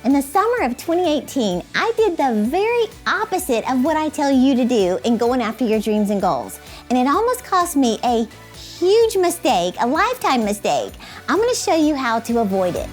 In the summer of 2018, I did the very opposite of what I tell you to do in going after your dreams and goals. And it almost cost me a huge mistake, a lifetime mistake. I'm going to show you how to avoid it.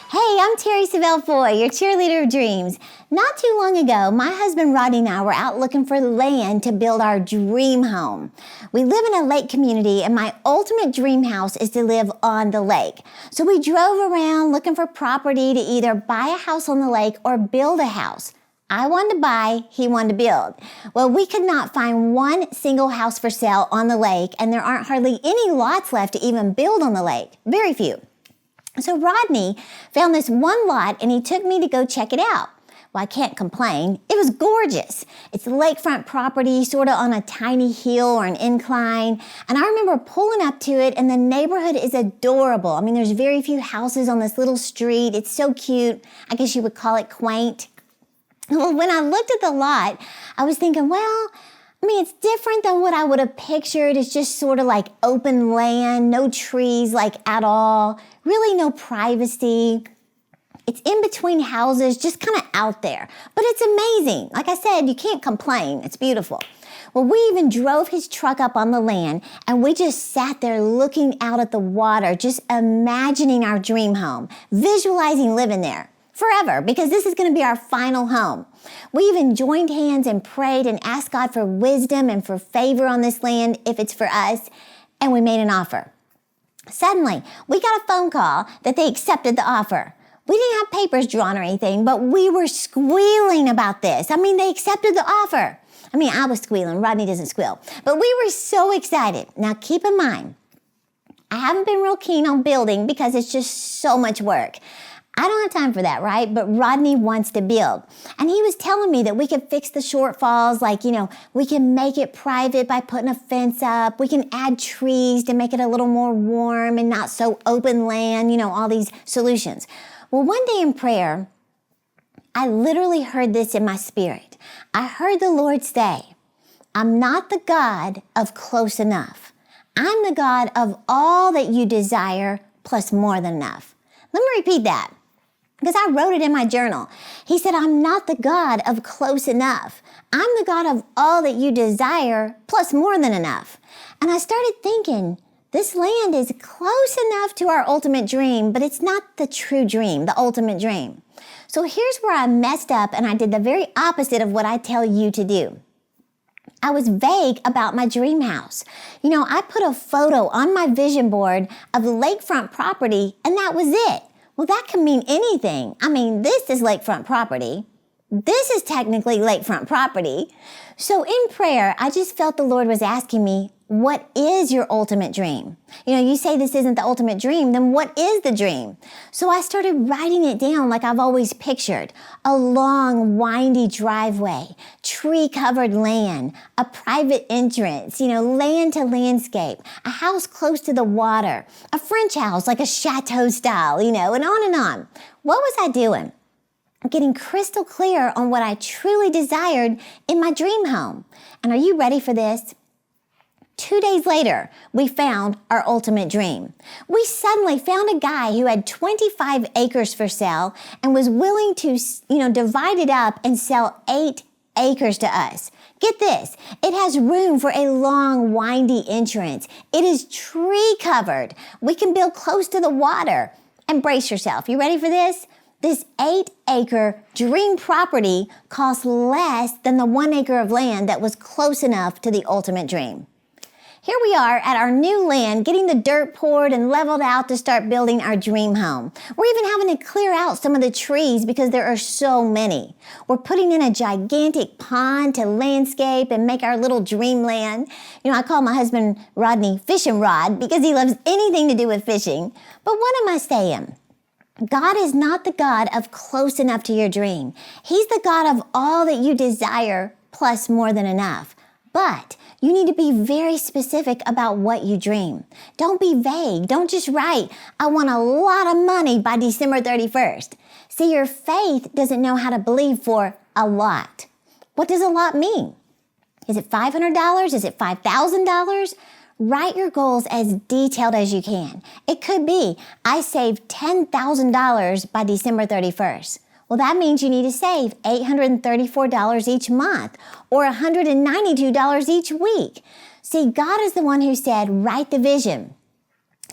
Hey, I'm Terri Savelle, your cheerleader of dreams. Not too long ago, my husband Rodney and I were out looking for land to build our dream home. We live in a lake community, and my ultimate dream house is to live on the lake. So we drove around looking for property to either buy a house on the lake or build a house. I wanted to buy, he wanted to build. Well, we could not find one single house for sale on the lake, and there aren't hardly any lots left to even build on the lake. Very few. So Rodney found this one lot, and he took me to go check it out. Well, I can't complain. It was gorgeous. It's lakefront property, sort of on a tiny hill or an incline. And I remember pulling up to it, and the neighborhood is adorable. I mean, there's very few houses on this little street. It's so cute. I guess you would call it quaint. Well, when I looked at the lot, I was thinking, it's different than what I would have pictured. It's just sort of like open land, no trees like at all, really no privacy. It's in between houses, just kind of out there. But it's amazing. Like I said, you can't complain. It's beautiful. Well, we even drove his truck up on the land, and we just sat there looking out at the water, just imagining our dream home, visualizing living there forever, because this is going to be our final home. We even joined hands and prayed and asked God for wisdom and for favor on this land if it's for us, and we made an offer. Suddenly, we got a phone call that they accepted the offer. We didn't have papers drawn or anything, but we were squealing about this. They accepted the offer. I was squealing. Rodney doesn't squeal. But we were so excited. Now, keep in mind, I haven't been real keen on building because it's just so much work. I don't have time for that, right? But Rodney wants to build. And he was telling me that we could fix the shortfalls, we can make it private by putting a fence up. We can add trees to make it a little more warm and not so open land, all these solutions. Well, one day in prayer, I literally heard this in my spirit. I heard the Lord say, I'm not the God of close enough. I'm the God of all that you desire plus more than enough. Let me repeat that, because I wrote it in my journal. He said, I'm not the God of close enough. I'm the God of all that you desire plus more than enough. And I started thinking, this land is close enough to our ultimate dream, but it's not the true dream, the ultimate dream. So here's where I messed up, and I did the very opposite of what I tell you to do. I was vague about my dream house. I put a photo on my vision board of lakefront property, and that was it. Well, that can mean anything. This is lakefront property. This is technically lakefront property. So in prayer, I just felt the Lord was asking me, what is your ultimate dream? You say this isn't the ultimate dream, then what is the dream? So I started writing it down like I've always pictured. A long, windy driveway, tree-covered land, a private entrance, land to landscape, a house close to the water, a French house like a chateau style, and on and on. What was I doing? Getting crystal clear on what I truly desired in my dream home. And are you ready for this? 2 days later, we found our ultimate dream. We suddenly found a guy who had 25 acres for sale and was willing to, divide it up and sell 8 acres to us. Get this, it has room for a long, windy entrance. It is tree covered. We can build close to the water. And brace yourself. You ready for this? This 8-acre dream property costs less than the 1 acre of land that was close enough to the ultimate dream. Here we are at our new land, getting the dirt poured and leveled out to start building our dream home. We're even having to clear out some of the trees because there are so many. We're putting in a gigantic pond to landscape and make our little dreamland. I call my husband Rodney Fishing Rod because he loves anything to do with fishing. But what am I saying? God is not the God of close enough to your dream. He's the God of all that you desire plus more than enough. But you need to be very specific about what you dream. Don't be vague. Don't just write, I want a lot of money by December 31st. See, your faith doesn't know how to believe for a lot. What does a lot mean? Is it $500? Is it $5,000? Write your goals as detailed as you can. It could be, I saved $10,000 by December 31st. Well, that means you need to save $834 each month or $192 each week. See, God is the one who said, write the vision.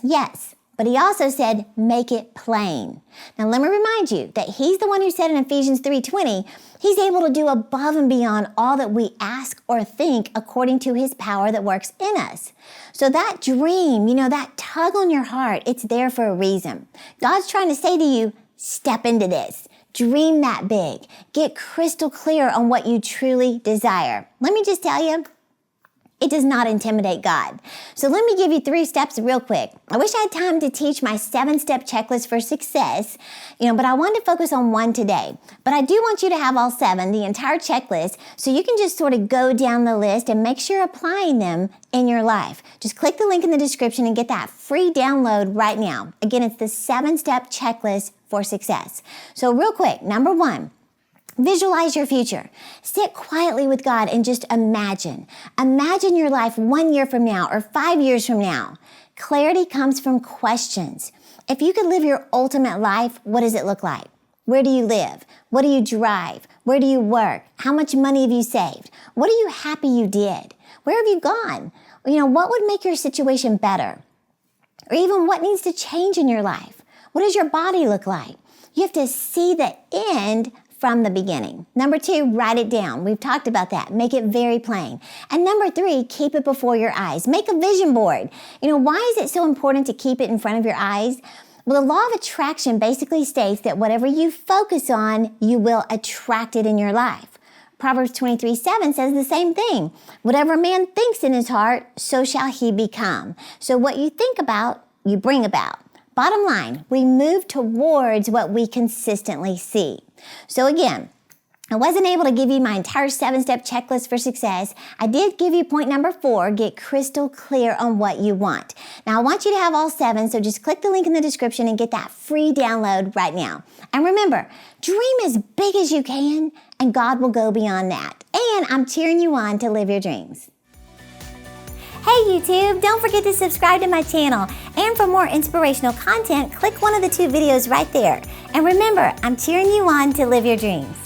Yes, but he also said, make it plain. Now, let me remind you that he's the one who said in Ephesians 3:20, he's able to do above and beyond all that we ask or think according to his power that works in us. So that dream, that tug on your heart, it's there for a reason. God's trying to say to you, step into this. Dream that big. Get crystal clear on what you truly desire. Let me just tell you, it does not intimidate God. So let me give you 3 steps real quick. I wish I had time to teach my 7-step checklist for success, but I wanted to focus on 1 today. But I do want you to have all 7, the entire checklist, so you can just sort of go down the list and make sure you're applying them in your life. Just click the link in the description and get that free download right now. Again, it's the 7-step checklist for success. So real quick, number 1. Visualize your future. Sit quietly with God and just imagine. Imagine your life 1 year from now or 5 years from now. Clarity comes from questions. If you could live your ultimate life, what does it look like? Where do you live? What do you drive? Where do you work? How much money have you saved? What are you happy you did? Where have you gone? What would make your situation better? Or even what needs to change in your life? What does your body look like? You have to see the end from the beginning. Number 2, write it down. We've talked about that. Make it very plain. And number 3, keep it before your eyes. Make a vision board. Why is it so important to keep it in front of your eyes? Well, the law of attraction basically states that whatever you focus on, you will attract it in your life. Proverbs 23:7 says the same thing. Whatever a man thinks in his heart, so shall he become. So what you think about, you bring about. Bottom line, we move towards what we consistently see. So again, I wasn't able to give you my entire 7-step checklist for success. I did give you point number 4, get crystal clear on what you want. Now, I want you to have all 7, so just click the link in the description and get that free download right now. And remember, dream as big as you can, and God will go beyond that. And I'm cheering you on to live your dreams. Hey YouTube, don't forget to subscribe to my channel. And for more inspirational content, click one of the 2 videos right there. And remember, I'm cheering you on to live your dreams.